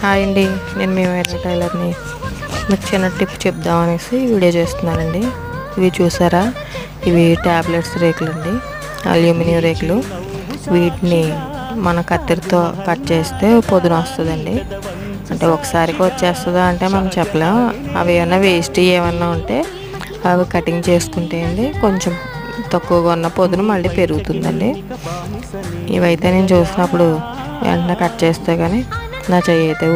Hi అండి, నేను మీ వైరా టైలర్ని. మీకు చిన్న టిప్ చెప్దామనేసి వీడియో చేస్తున్నానండి. ఇవి చూసారా, ఇవి ట్యాబ్లెట్స్ రేకులు అండి, అల్యూమినియం రేకులు. వీటిని మన కత్తెరతో కట్ చేస్తే పొదున వస్తుందండి. అంటే ఒకసారికి వచ్చేస్తుందా అంటే మనం చెప్పలేం. అవి ఏమన్నా వేస్ట్ ఏమన్నా ఉంటే అవి కటింగ్ చేసుకుంటే అండి కొంచెం తక్కువగా ఉన్న పొదును మళ్ళీ పెరుగుతుందండి. ఇవైతే నేను చూసినప్పుడు వెంటనే కట్ చేస్తే కానీ నా చెయ్యి అయితే